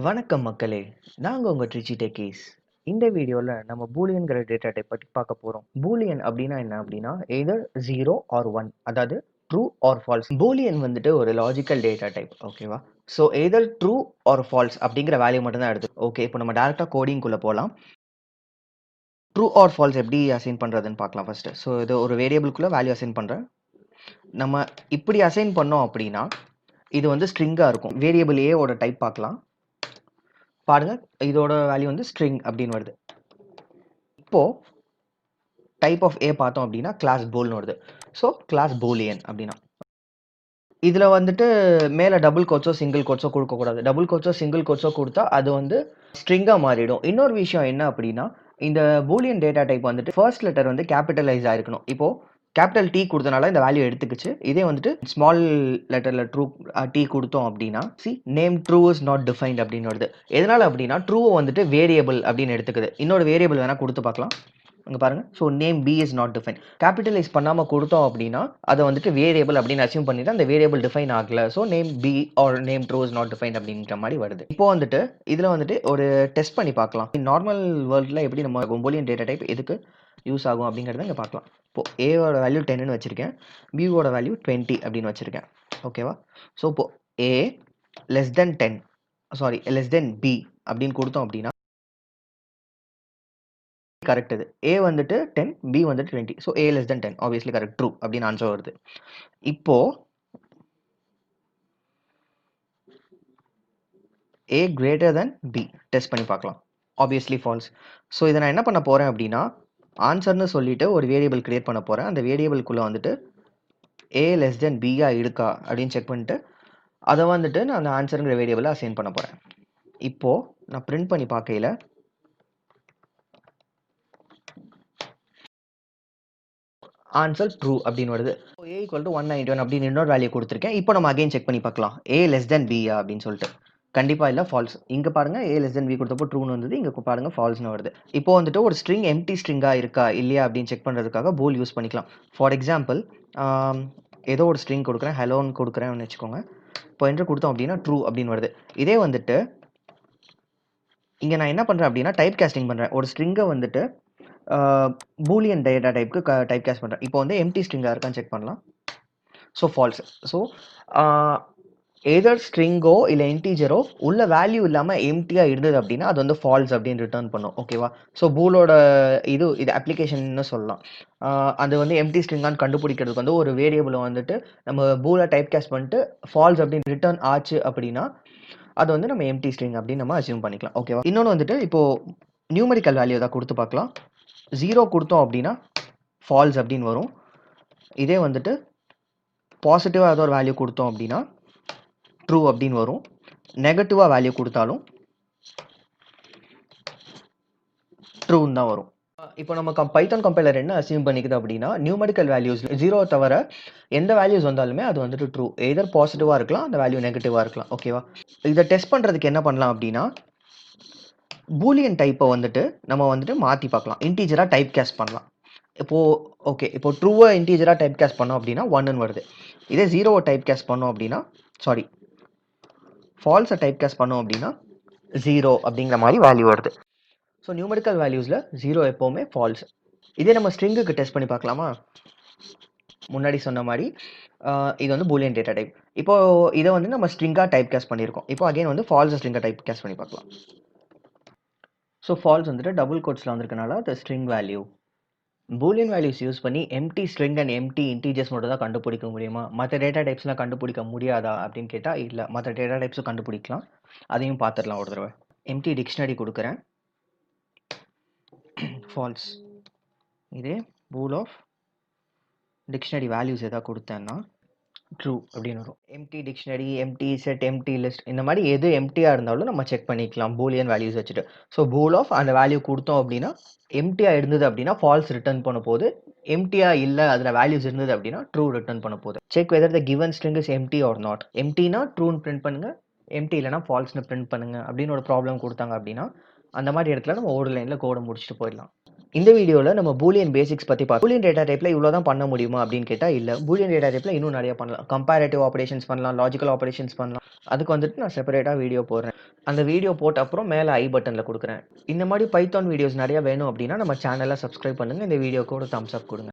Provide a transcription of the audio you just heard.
வணக்கம் மக்களே, நாங்க உங்க ட்ரிச்சி டெக்கீஸ். இந்த வீடியோல நம்ம பூலியன்கிற டேட்டா டைப் பத்தி பார்க்க போறோம். பூலியன் அப்படின்னா என்ன அப்படின்னா எய்தர் 0 ஆர் 1, அதாவது ட்ரூ ஆர் ஃபால்ஸ். பூலியன் வந்துட்டு ஒரு லாஜிக்கல் டேட்டா டைப், ஓகேவா? So either true or false அப்படிங்கிற வேல்யூ மட்டும் தான் எடுத்து. ஓகே, இப்போ நம்ம டேரக்டா கோடிங்குள்ள போகலாம். ட்ரூ ஆர் ஃபால்ஸ் எப்படி அசைன் பண்றதுன்னு பார்க்கலாம் ஃபர்ஸ்ட். ஸோ இது ஒரு வேரியபிள்குள்ள வேல்யூ அசைன் பண்றேன். நம்ம இப்படி அசைன் பண்ணோம் அப்படின்னா இது வந்து ஸ்ட்ரிங்கா இருக்கும். வேரியபிள் ஏ ஓட டைப் பார்க்கலாம். பாருங்க, இதோட வேல்யூ வந்து ஸ்ட்ரிங் அப்படின்னு வருது. இப்போ டைப் ஆஃப் ஏ பார்த்தோம் அப்படின்னா கிளாஸ் போல்னு வருது. ஸோ கிளாஸ் பூலியன் அப்படின்னா இதில் வந்துட்டு மேலே டபுள் கோட்ஸோ சிங்கிள் கோட்ஸோ கொடுக்கக்கூடாது. டபுள் கோட்ஸோ சிங்கிள் கோட்ஸோ கொடுத்தா அது வந்து ஸ்ட்ரிங்காக மாறிடும். இன்னொரு விஷயம் என்ன அப்படின்னா, இந்த பூலியன் டேட்டா டைப் வந்துட்டு ஃபர்ஸ்ட் லெட்டர் வந்து கேபிட்டலைஸ் ஆயிருக்கணும். இப்போ கேபிட்டல் டி கொடுத்தனால இந்த வேல்யூ எடுத்துக்கிச்சு. இதே வந்துட்டு ஸ்மால் லெட்டர்ல ட்ரூ டி கொடுத்தோம் அப்படின்னா name true is not defined அப்படின்னு வருது. எதனால அப்படின்னா ட்ரூவை வந்துட்டு வேரியபிள் அப்படின்னு எடுத்துக்குது. இன்னொரு வேரியபிள் வேணா கொடுத்து பார்க்கலாம். அங்கே பாருங்க. So name B is not define. Capitalize பண்ணாமல் கொடுத்தோம் அப்படின்னா அதை வந்துட்டு வேரியபிள் அப்படின்னு அசியூம் பண்ணிட்டு அந்த வேரியபிள் டிஃபைன் ஆகல. So name B or name true is not define அப்படின்ற மாதிரி வருது. இப்போ வந்துட்டு இதில் வந்துட்டு ஒரு டெஸ்ட் பண்ணி பார்க்கலாம். நார்மல் வேர்ல்டில் எப்படி நம்ம பூலியன் டேட்டா டைப் எதுக்கு யூஸ் ஆகும் அப்படிங்கிறத இங்கே பார்க்கலாம். இப்போ ஏவோட வேல்யூ 10ன்னு வச்சிருக்கேன், பியோட வேல்யூ 20 அப்படின்னு வச்சிருக்கேன், ஓகேவா? ஸோ இப்போ A less than 10, sorry less than B அப்படின்னு கொடுத்தோம் அப்படின்னா கரெக்ட். இது ஏ வந்துட்டு 10, பி வந்துட்டு 20. So A less than 10 obviously correct, true அப்படின்னு ஆன்சர் வருது. இப்போ A greater than B test பண்ணி பார்க்கலாம். Obviously falls. ஸோ இதை நான் என்ன பண்ண போறேன் அப்படின்னா ஆன்சர்னு சொல்லிட்டு ஒரு வேரியபிள் கிரியேட் பண்ண போறேன். அந்த வேரியபிள்குள்ள வந்துட்டு ஏ லெஸ் தென் பியா இருக்கா அப்படின்னு செக் பண்ணிட்டு அதை வந்துட்டு நான் அந்த ஆன்சருங்கிற வேரியபிளை அசைன் பண்ண போறேன். இப்போ நான் பிரிண்ட் பண்ணி பார்க்கையில ஆன்சர் ட்ரூ அப்படின்னு வருது. ஏ ஈக்குவல் டு 191 அப்படின்னு இன்னொரு வேல்யூ கொடுத்துருக்கேன். இப்போ நம்ம அகைன் செக் பண்ணி பார்க்கலாம். ஏ லெஸ் தென் பியா அப்படின்னு சொல்லிட்டு கண்டிப்பாக இல்லை, ஃபால்ஸ். இங்கே பாருங்க ஏ லெஸ் தென் பி கொடுத்தப்போ ட்ரூன்னு வந்தது, இங்கே பாருங்க ஃபால்ஸ்னு வருது. இப்போ வந்துட்டு ஒரு ஸ்ட்ரிங் எம்டி ஸ்ட்ரிங்காக இருக்கா இல்லையா அப்படின்னு செக் பண்ணுறதுக்காக பூல் யூஸ் பண்ணிக்கலாம். ஃபார் எக்ஸாம்பிள் ஏதோ ஒரு ஸ்ட்ரிங் கொடுக்குறேன், ஹலோன்னு கொடுக்குறேன்னு வச்சுக்கோங்க. இப்போ என்று கொடுத்தோம் அப்படின்னா ட்ரூ அப்படின்னு வருது. இதே வந்துட்டு இங்கே நான் என்ன பண்ணுறேன் அப்படின்னா டைப் கேஸ்டிங் பண்ணுறேன். ஒரு ஸ்ட்ரிங்கை வந்துட்டு பூலியன் டேட்டா டைப்க்கு டைப் கேஸ்ட் பண்ணுறேன். இப்போ வந்து எம்டி ஸ்ட்ரிங்காக இருக்கான்னு செக் பண்ணலாம். So false. ஸோ எதர் ஸ்ட்ரிங்கோ இல்லை இன்டீஜரோ உள்ள வேல்யூ இல்லாமல் எம்டியாக இருந்தது அப்படின்னா அது வந்து ஃபால்ஸ் அப்படின்னு ரிட்டர்ன் பண்ணும், ஓகேவா? ஸோ பூலோட இது அப்ளிகேஷன்னு சொல்லலாம். அது வந்து எம்டி ஸ்ட்ரிங்கான்னு கண்டுபிடிக்கிறதுக்கு வந்து ஒரு வேரியபிளை வந்துட்டு நம்ம பூலை டைப் கேஸ்ட் பண்ணிட்டு ஃபால்ஸ் அப்படின்னு ரிட்டர்ன் ஆச்சு அப்படின்னா அது வந்து நம்ம எம்டி ஸ்ட்ரிங் அப்படின்னு நம்ம அசியூம் பண்ணிக்கலாம், ஓகேவா? இன்னொன்று வந்துட்டு இப்போ நியூமெரிக்கல் வேல்யூ தான் கொடுத்து பார்க்கலாம். 0 கொடுத்தோம் அப்படின்னா ஃபால்ஸ் அப்படின்னு வரும். இதே வந்துட்டு பாசிட்டிவாக ஏதோ ஒரு வேல்யூ கொடுத்தோம் அப்படின்னா ட்ரூ அப்படின்னு வரும். நெகட்டிவாக வேல்யூ கொடுத்தாலும் ட்ரூன்னு தான் வரும். இப்போ நம்ம பைத்தான் கம்பைலர் என்ன அசியூம் பண்ணிக்குது அப்படின்னா நியூமெரிக்கல் வேல்யூஸ் 0 தவிர எந்த வேல்யூஸ் வந்தாலுமே அது வந்துட்டு ட்ரூ. எதர் பாசிட்டிவாக இருக்கலாம், அந்த வேல்யூ நெகட்டிவாக இருக்கலாம், ஓகேவா? இதை டெஸ்ட் பண்ணுறதுக்கு என்ன பண்ணலாம் அப்படின்னா பூலியன் டைப்பை வந்துட்டு நம்ம வந்துட்டு மாற்றி பார்க்கலாம். இன்டீஜராக டைப் கேஸ்ட் பண்ணலாம். இப்போ ட்ரூவை இன்டீஜராக டைப் கேஸ்ட் பண்ணோம் அப்படின்னா 1ன்னு வருது. இதே 0வை டைப் கேஸ்ட் பண்ணோம் அப்படின்னா ஃபால்ஸை டைப் கேஸ்ட் பண்ணோம் அப்படின்னா 0 அப்படிங்கிற மாதிரி வேல்யூ வருது. ஸோ நியூமெரிக்கல் வேல்யூஸில் 0 எப்போவுமே ஃபால்ஸ். இதே நம்ம ஸ்ட்ரிங்குக்கு டெஸ்ட் பண்ணி பார்க்கலாமா? முன்னாடி சொன்ன மாதிரி இது வந்து பூலியன் டேட்டா டைப். இப்போ இதை வந்து நம்ம ஸ்ட்ரிங்காக டைப் கேஸ்ட் பண்ணியிருக்கோம். இப்போ அகைன் வந்து ஃபால்ஸை ஸ்ட்ரிங்காக டைப் கேஸ்ட் பண்ணி பார்க்கலாம். ஸோ ஃபால்ஸ் வந்துட்டு டபுள் கோட்ஸில் வந்திருக்கனால அது string value. Boolean values use பண்ணி empty string and empty integers மட்டும் தான் கண்டுபிடிக்க முடியுமா? மற்ற டேட்டா டைப்ஸ்லாம் கண்டுபிடிக்க முடியாதா அப்படின்னு கேட்டால் இல்லை, மற்ற டேட்டா டைப்ஸும் கண்டுபிடிக்கலாம். அதையும் பார்த்துடலாம் ஒரு தடவை. எம்டி டிக்ஷனரி கொடுக்குறேன், ஃபால்ஸ். இதே பூல் ஆஃப் டிக்ஷனரி வேல்யூஸ் எதாவது கொடுத்தேன்னா ட்ரூ அப்படின்னு வரும். Empty dictionary, empty set, empty list, இந்த மாதிரி எது எம்டியாக இருந்தாலும் நம்ம செக் பண்ணிக்கலாம் பூலியன் வேல்யூஸ் வச்சுட்டு. ஸோ பூல் ஆஃப் அந்த வேல்யூ கொடுத்தோம் அப்படின்னா எம்டியாக இருந்தது அப்படின்னா ஃபால்ஸ் ரிட்டர்ன் பண்ண போது, எம்டியாக இல்லை அதில் வேல்யூஸ் இருந்தது அப்படின்னா ட்ரூ ரிட்டர்ன் பண்ண போகுது. Check whether the given string is empty or not. எம்டினா ட்ரூன்னு பிரிண்ட் பண்ணுங்க, எம்டி இல்லைனா ஃபால்ஸ்னு பிரிண்ட் பண்ணுங்க அப்படின்னு ஒரு ப்ராப்ளம் கொடுத்தாங்க அப்படின்னா அந்த மாதிரி இடத்துல நம்ம ஒரு லைனில் கோடை முடிச்சுட்டு போயிடலாம். இந்த வீடியோல நம்ம பூலியன் பேசிக்ஸ் பத்தி பார்ப்போம். பூலியன் டேட்டா டைப்ல இவ்வளோ தான் பண்ண முடியுமா அப்படின்னு கேட்டா இல்ல. பூலியன் டேட்டா டைப்ல இன்னும் நிறைய பண்ணலாம். கம்பேரேட்டிவ் ஆப்பரேஷன்ஸ் பண்ணலாம், லாஜிக்கல் ஆப்பரேஷன்ஸ் பண்ணலாம். அதுக்கு வந்துட்டு நான் செப்பரேட்டா வீடியோ போடுறேன். அந்த வீடியோ போட்ட அப்புறம் மேல ஐ பட்டன்ல குடுக்குறேன். இந்த மாதிரி பைத்தான் வீடியோஸ் நிறைய வேணும் அப்படின்னா நம்ம சேனலை சப்ஸ்கிரைப் பண்ணுங்க. இந்த வீடியோக்கு ஒரு தம்ஸ் அப் கொடுங்க.